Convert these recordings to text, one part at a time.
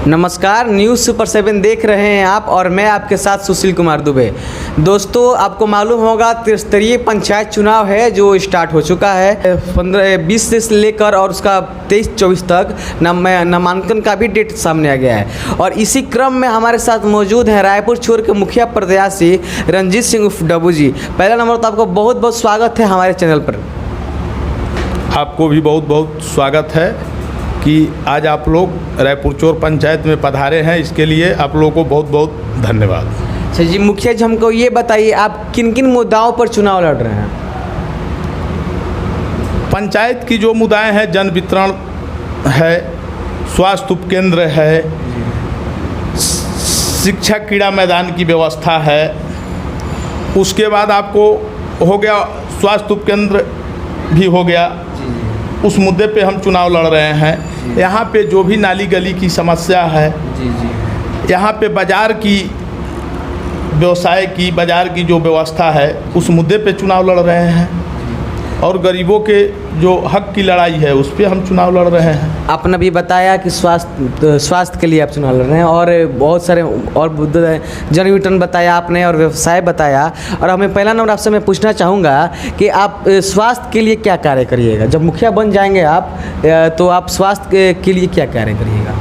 नमस्कार, news super 7 देख रहे हैं आप और मैं आपके साथ सुशील कुमार दुबे। दोस्तों, आपको मालूम होगा त्रिस्तरीय पंचायत चुनाव है जो स्टार्ट हो चुका है 20 से लेकर और उसका 23-24 तक नामांकन का भी डेट सामने आ गया है। और इसी क्रम में हमारे साथ मौजूद हैं रायपुर चोर के मुखिया प्रत्याशी रंजीत सिंह उर्फ डब्बू जी। पहला नंबर तो आपको बहुत बहुत स्वागत है हमारे चैनल पर। आपको भी बहुत बहुत स्वागत है कि आज आप लोग रायपुर चोर पंचायत में पधारे हैं, इसके लिए आप लोगों को बहुत बहुत धन्यवाद। अच्छा जी, मुखिया जी हमको ये बताइए आप किन किन मुद्दाओं पर चुनाव लड़ रहे हैं? पंचायत की जो मुद्दाएं हैं, जन वितरण है, स्वास्थ्य उपकेंद्र है, शिक्षा क्रीड़ा मैदान की व्यवस्था है, उसके बाद आपको हो गया स्वास्थ्य उपकेंद्र भी हो गया, उस मुद्दे पे हम चुनाव लड़ रहे हैं। यहाँ पे जो भी नाली गली की समस्या है, यहाँ पे बाज़ार की व्यवसाय की बाज़ार की जो व्यवस्था है, उस मुद्दे पे चुनाव लड़ रहे हैं। और गरीबों के जो हक की लड़ाई है, उस पे हम चुनाव लड़ रहे हैं। आपने भी बताया कि स्वास्थ्य के लिए आप चुनाव लड़ रहे हैं और बहुत सारे और मुद्दे, जन वितरण बताया आपने और व्यवसाय बताया। और हमें पहला नंबर आपसे मैं पूछना चाहूँगा कि आप स्वास्थ्य के लिए क्या कार्य करिएगा? जब मुखिया बन जाएंगे आप तो आप स्वास्थ्य के लिए क्या कार्य करिएगा?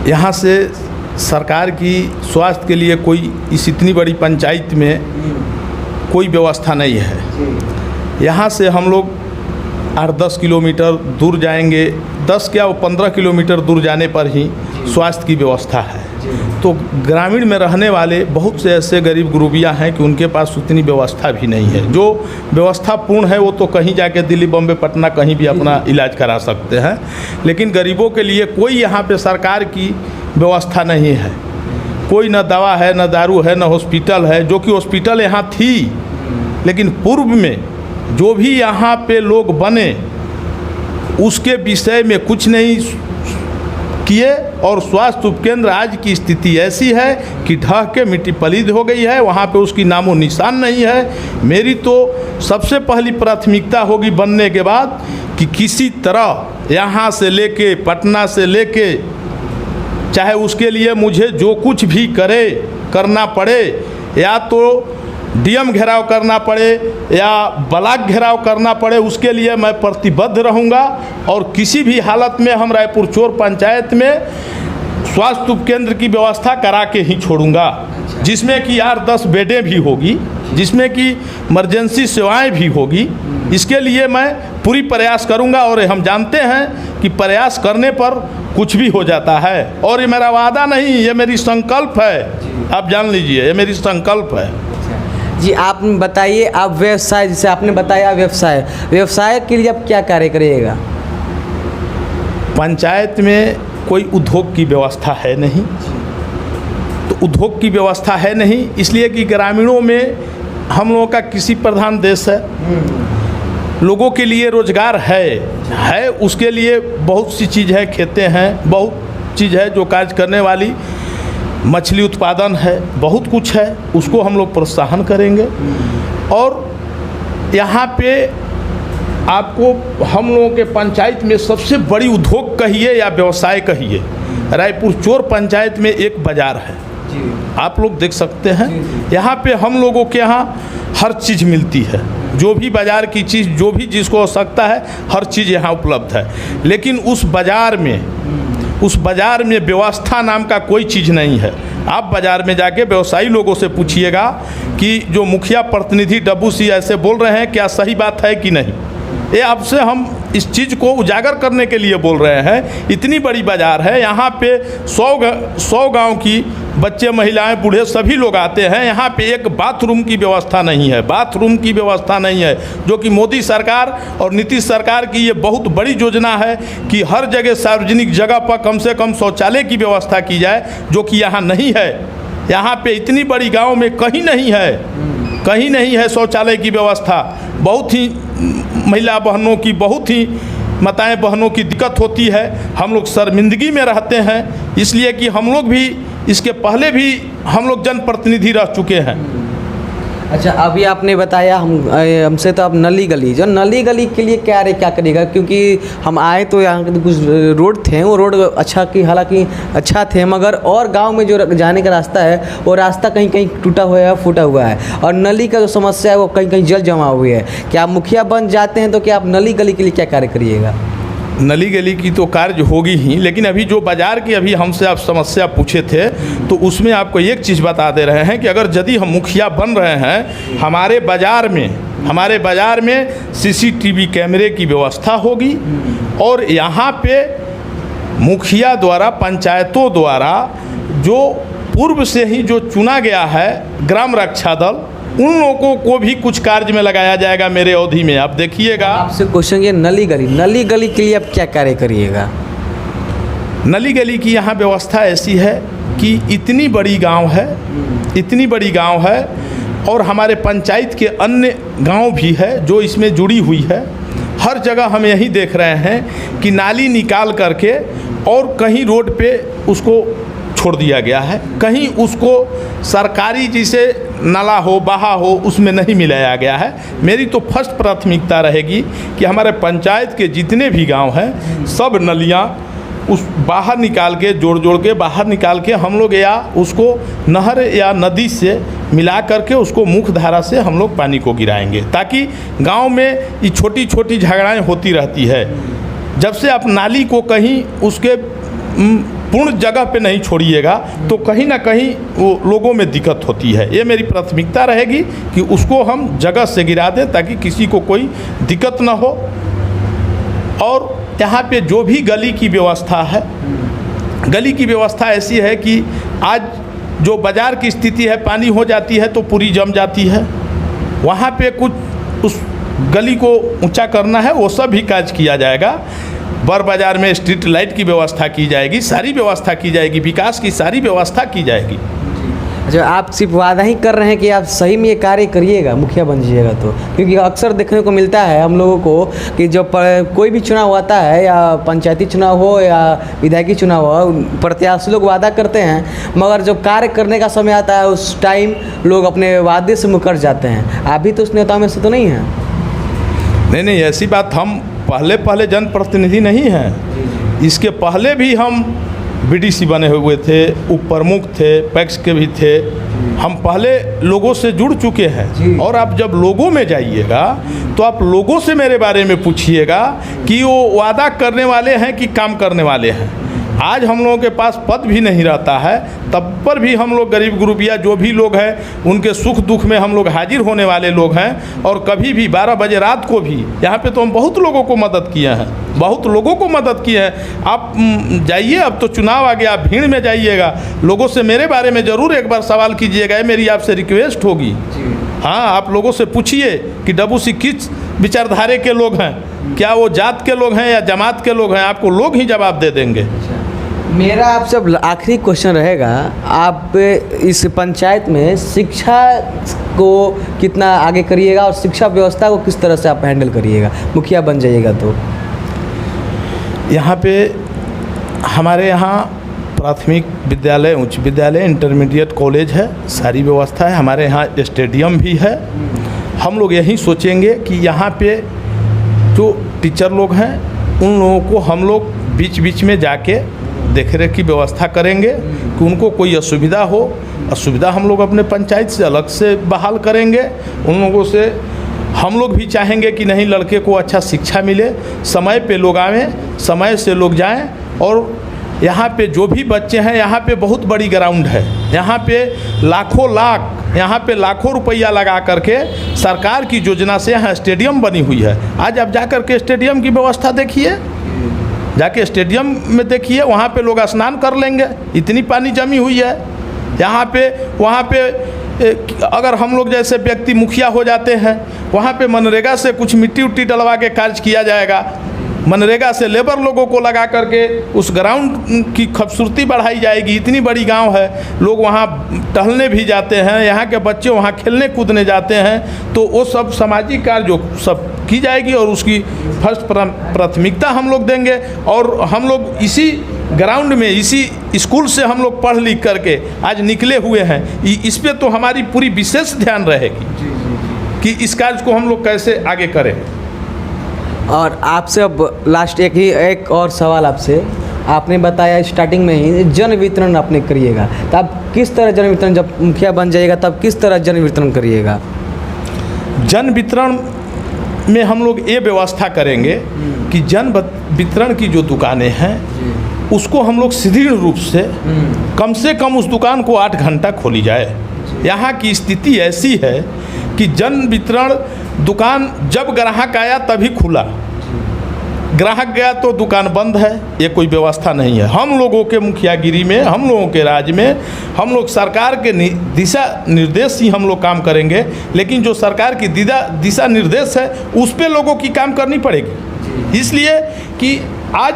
यहाँ से सरकार की स्वास्थ्य के लिए कोई इस इतनी बड़ी पंचायत में कोई व्यवस्था नहीं है। यहाँ से हम लोग 8-10 किलोमीटर दूर जाएंगे, 10 क्या 15 किलोमीटर दूर जाने पर ही स्वास्थ्य की व्यवस्था है। तो ग्रामीण में रहने वाले बहुत से ऐसे गरीब गुरुबिया हैं कि उनके पास उतनी व्यवस्था भी नहीं है। जो व्यवस्था पूर्ण है वो तो कहीं जाके दिल्ली, बम्बे, पटना कहीं भी अपना इलाज करा सकते हैं, लेकिन गरीबों के लिए कोई यहाँ पे सरकार की व्यवस्था नहीं है। कोई न दवा है, न दारू है, न हॉस्पिटल है। जो कि हॉस्पिटल यहाँ थी, लेकिन पूर्व में जो भी यहाँ पे लोग बने उसके विषय में कुछ नहीं किए। और स्वास्थ्य उपकेंद्र आज की स्थिति ऐसी है कि ढह के मिट्टी पलीद हो गई है, वहाँ पे उसकी नामो निशान नहीं है। मेरी तो सबसे पहली प्राथमिकता होगी बनने के बाद कि किसी तरह यहाँ से लेके पटना से लेके, चाहे उसके लिए मुझे जो कुछ भी करना पड़े, या तो डीएम घेराव करना पड़े या ब्लॉक घेराव करना पड़े, उसके लिए मैं प्रतिबद्ध रहूँगा। और किसी भी हालत में हम रायपुर चोर पंचायत में स्वास्थ्य उपकेंद्र की व्यवस्था करा के ही छोड़ूंगा, जिसमें कि 8-10 बेडें भी होगी, जिसमें कि इमरजेंसी सेवाएं भी होगी। इसके लिए मैं पूरी प्रयास करूंगा और हम जानते हैं कि प्रयास करने पर कुछ भी हो जाता है। और ये मेरा वादा नहीं, ये मेरी संकल्प है, आप जान लीजिए, ये मेरी संकल्प है। जी, आप बताइए, आप व्यवसाय, जैसे आपने बताया व्यवसाय के लिए आप क्या कार्य करिएगा? पंचायत में कोई उद्योग की व्यवस्था है नहीं, तो उद्योग की व्यवस्था है नहीं इसलिए कि ग्रामीणों में हम लोगों का कृषि प्रधान देश है। लोगों के लिए रोजगार है, उसके लिए बहुत सी चीज़ है, खेतें हैं, बहुत चीज़ है जो कार्य करने वाली, मछली उत्पादन है, बहुत कुछ है, उसको हम लोग प्रोत्साहन करेंगे। और यहाँ पे आपको हम लोगों के पंचायत में सबसे बड़ी उद्योग कहिए या व्यवसाय कहिए, रायपुर चोर पंचायत में एक बाज़ार है। आप लोग देख सकते हैं, यहाँ पे हम लोगों के यहाँ हर चीज़ मिलती है। जो भी बाज़ार की चीज़, जो भी जिसको आवश्यकता है, हर चीज़ यहाँ उपलब्ध है। लेकिन उस बाज़ार में व्यवस्था नाम का कोई चीज़ नहीं है। आप बाज़ार में जाके व्यवसायी लोगों से पूछिएगा कि जो मुखिया प्रतिनिधि डब्बू सी ऐसे बोल रहे हैं, क्या सही बात है कि नहीं। ये आपसे हम इस चीज़ को उजागर करने के लिए बोल रहे हैं। इतनी बड़ी बाज़ार है, यहाँ पे 100 गांव की बच्चे, महिलाएं, बूढ़े सभी लोग आते हैं। यहाँ पे एक बाथरूम की व्यवस्था नहीं है, जो कि मोदी सरकार और नीतीश सरकार की ये बहुत बड़ी योजना है कि हर जगह सार्वजनिक जगह पर कम से कम शौचालय की व्यवस्था की जाए, जो कि यहाँ नहीं है। यहाँ पे इतनी बड़ी गाँव में कहीं नहीं है शौचालय की व्यवस्था। बहुत ही महिला बहनों की, बहुत ही माताएं बहनों की दिक्कत होती है। हम लोग शर्मिंदगी में रहते हैं, इसलिए कि हम लोग भी इसके पहले भी हम लोग जनप्रतिनिधि रह चुके हैं। अच्छा, अभी आपने बताया हमसे तो आप नली गली, जो नली गली के लिए क्या करेगा, क्योंकि हम आए तो यहाँ के कुछ रोड थे, वो रोड अच्छा की हालांकि अच्छा थे, मगर और गांव में जो जाने का रास्ता है वो रास्ता कहीं कहीं टूटा हुआ है, फूटा हुआ है, और नली का जो समस्या है वो कहीं कहीं जल जमा हुई है। क्या आप मुखिया बन जाते हैं तो क्या आप नली गली के लिए क्या कार्य करिएगा? नली गली की तो कार्य होगी ही, लेकिन अभी जो बाज़ार की अभी हमसे आप समस्या पूछे थे तो उसमें आपको एक चीज़ बता दे रहे हैं कि अगर यदि हम मुखिया बन रहे हैं, हमारे बाज़ार में सीसीटीवी कैमरे की व्यवस्था होगी, और यहाँ पे मुखिया द्वारा, पंचायतों द्वारा जो पूर्व से ही जो चुना गया है ग्राम रक्षा दल, उन लोगों को भी कुछ कार्य में लगाया जाएगा मेरे अवधि में। आप देखिएगा। आपसे क्वेश्चन ये नली गली के लिए आप क्या कार्य करिएगा? नली गली की यहाँ व्यवस्था ऐसी है कि इतनी बड़ी गांव है और हमारे पंचायत के अन्य गांव भी है जो इसमें जुड़ी हुई है। हर जगह हम यही देख रहे हैं कि नाली निकाल करके और कहीं रोड पे उसको छोड़ दिया गया है, कहीं उसको सरकारी जिसे नाला हो, बहा हो, उसमें नहीं मिलाया गया है। मेरी तो फर्स्ट प्राथमिकता रहेगी कि हमारे पंचायत के जितने भी गांव हैं सब नलियां उस बाहर निकाल के जोड़ के बाहर निकाल के हम लोग या उसको नहर या नदी से मिला करके उसको मुख्य धारा से हम लोग पानी को गिराएंगे, ताकि गांव में ये छोटी छोटी झगड़ाएँ होती रहती है। जब से आप नाली को कहीं उसके पूर्ण जगह पे नहीं छोड़िएगा तो कहीं ना कहीं वो लोगों में दिक्कत होती है। ये मेरी प्राथमिकता रहेगी कि उसको हम जगह से गिरा दें ताकि किसी को कोई दिक्कत ना हो। और यहाँ पे जो भी गली की व्यवस्था है, गली की व्यवस्था ऐसी है कि आज जो बाज़ार की स्थिति है, पानी हो जाती है तो पूरी जम जाती है। वहाँ पे कुछ उस गली को ऊंचा करना है, वो सब भी कार्य किया जाएगा। बड़ बाज़ार में स्ट्रीट लाइट की व्यवस्था की जाएगी, सारी व्यवस्था की जाएगी, विकास की सारी व्यवस्था की जाएगी। जो आप सिर्फ वादा ही कर रहे हैं कि आप सही में ये कार्य करिएगा, मुखिया बन जाइएगा तो? क्योंकि अक्सर देखने को मिलता है हम लोगों को कि जब कोई भी चुनाव आता है, या पंचायती चुनाव हो या विधायकी चुनाव हो, प्रत्याशी लोग वादा करते हैं, मगर जब कार्य करने का समय आता है उस टाइम लोग अपने वादे से मुकर जाते हैं। आप भी तो उस नेताओं में से तो नहीं हैं? नहीं, ऐसी बात, हम पहले जनप्रतिनिधि नहीं हैं। इसके पहले भी हम बीडीसी बने हुए थे, उप प्रमुख थे, पैक्स के भी थे। हम पहले लोगों से जुड़ चुके हैं। और आप जब लोगों में जाइएगा तो आप लोगों से मेरे बारे में पूछिएगा कि वो वादा करने वाले हैं कि काम करने वाले हैं। आज हम लोगों के पास पद भी नहीं रहता है, तब पर भी हम लोग गरीब गुरुबिया जो भी लोग हैं उनके सुख दुख में हम लोग हाजिर होने वाले लोग हैं। और कभी भी 12 बजे रात को भी यहाँ पे तो हम बहुत लोगों को मदद किए हैं, आप जाइए, अब तो चुनाव आ गया, भीड़ में जाइएगा, लोगों से मेरे बारे में ज़रूर एक बार सवाल कीजिएगा। ये मेरी आपसे रिक्वेस्ट होगी। हाँ, आप लोगों से पूछिए कि डब्बूसी किस विचारधारे के लोग हैं, क्या वो जात के लोग हैं या जमात के लोग हैं, आपको लोग ही जवाब दे देंगे। मेरा आपसे अब आखिरी क्वेश्चन रहेगा, आप इस पंचायत में शिक्षा को कितना आगे करिएगा और शिक्षा व्यवस्था को किस तरह से आप हैंडल करिएगा, मुखिया बन जाइएगा तो? यहाँ पे हमारे यहाँ प्राथमिक विद्यालय, उच्च विद्यालय, इंटरमीडिएट कॉलेज है, सारी व्यवस्था है। हमारे यहाँ स्टेडियम भी है। हम लोग यही सोचेंगे कि यहाँ पे जो टीचर लोग हैं उन लोगों को हम लोग बीच बीच में जाके देख रेख की व्यवस्था करेंगे कि उनको कोई असुविधा हम लोग अपने पंचायत से अलग से बहाल करेंगे। उन लोगों से हम लोग भी चाहेंगे कि नहीं, लड़के को अच्छा शिक्षा मिले, समय पे लोग आवें, समय से लोग जाएं। और यहाँ पे जो भी बच्चे हैं, यहाँ पे बहुत बड़ी ग्राउंड है, यहाँ पे लाखों रुपया लगा करके सरकार की योजना से यहाँ स्टेडियम बनी हुई है। आज आप जा कर के स्टेडियम की व्यवस्था देखिए, जाके स्टेडियम में देखिए, वहाँ पे लोग स्नान कर लेंगे, इतनी पानी जमी हुई है यहाँ पे। वहाँ पे अगर हम लोग जैसे व्यक्ति मुखिया हो जाते हैं, वहाँ पे मनरेगा से कुछ मिट्टी उट्टी डलवा के कार्य किया जाएगा। मनरेगा से लेबर लोगों को लगा करके उस ग्राउंड की खूबसूरती बढ़ाई जाएगी। इतनी बड़ी गांव है, लोग वहाँ टहलने भी जाते हैं, यहाँ के बच्चे वहाँ खेलने कूदने जाते हैं, तो वो सब सामाजिक कार्य जो सब की जाएगी और उसकी फर्स्ट प्राथमिकता हम लोग देंगे। और हम लोग इसी ग्राउंड में इसी स्कूल से हम लोग पढ़ लिख करके आज निकले हुए हैं। इस पे तो हमारी पूरी विशेष ध्यान रहेगी कि इस कार्य को हम लोग कैसे आगे करें। और आपसे अब लास्ट एक और सवाल आपसे, आपने बताया स्टार्टिंग में ही जन वितरण आपने करिएगा, तो आप किस तरह जन वितरण, जब मुखिया बन जाइएगा तब किस तरह जन वितरण करिएगा? जन वितरण में हम लोग ये व्यवस्था करेंगे कि जन वितरण की जो दुकानें हैं उसको हम लोग सुदृढ़ रूप से कम उस दुकान को 8 घंटा खोली जाए। यहाँ की स्थिति ऐसी है कि जन वितरण दुकान जब ग्राहक आया तभी खुला, ग्राहक गया तो दुकान बंद है, ये कोई व्यवस्था नहीं है। हम लोगों के मुखियागिरी में, हम लोगों के राज में हम लोग सरकार के दिशा निर्देश ही हम लोग काम करेंगे, लेकिन जो सरकार की दिशा निर्देश है उस पे लोगों की काम करनी पड़ेगी। इसलिए कि आज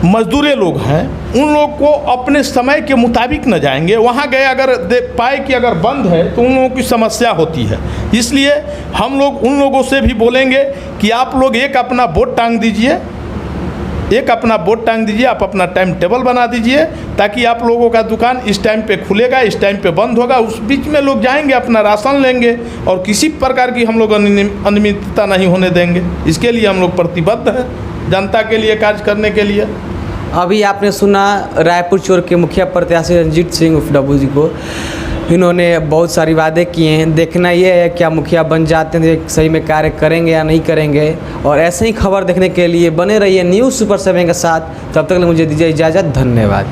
मजदूरे लोग हैं, उन लोग को अपने समय के मुताबिक न जाएंगे, वहाँ गए अगर पाए कि अगर बंद है तो उन लोगों की समस्या होती है। इसलिए हम लोग उन लोगों से भी बोलेंगे कि आप लोग एक अपना बोर्ड टांग दीजिए, आप अपना टाइम टेबल बना दीजिए, ताकि आप लोगों का दुकान इस टाइम पे खुलेगा, इस टाइम पे बंद होगा, उस बीच में लोग जाएंगे अपना राशन लेंगे और किसी प्रकार की हम लोग अनियमितता नहीं होने देंगे। इसके लिए हम लोग प्रतिबद्ध हैं, जनता के लिए कार्य करने के लिए। अभी आपने सुना रायपुर चोर के मुखिया प्रत्याशी रंजीत सिंह उर्फ डब्बू जी को, इन्होंने बहुत सारी वादे किए हैं। देखना ये है क्या मुखिया बन जाते हैं सही में कार्य करेंगे या नहीं करेंगे। और ऐसे ही खबर देखने के लिए बने रहिए न्यूज़ सुपर 7 के साथ। तब तक मुझे दीजिए इजाज़त, धन्यवाद।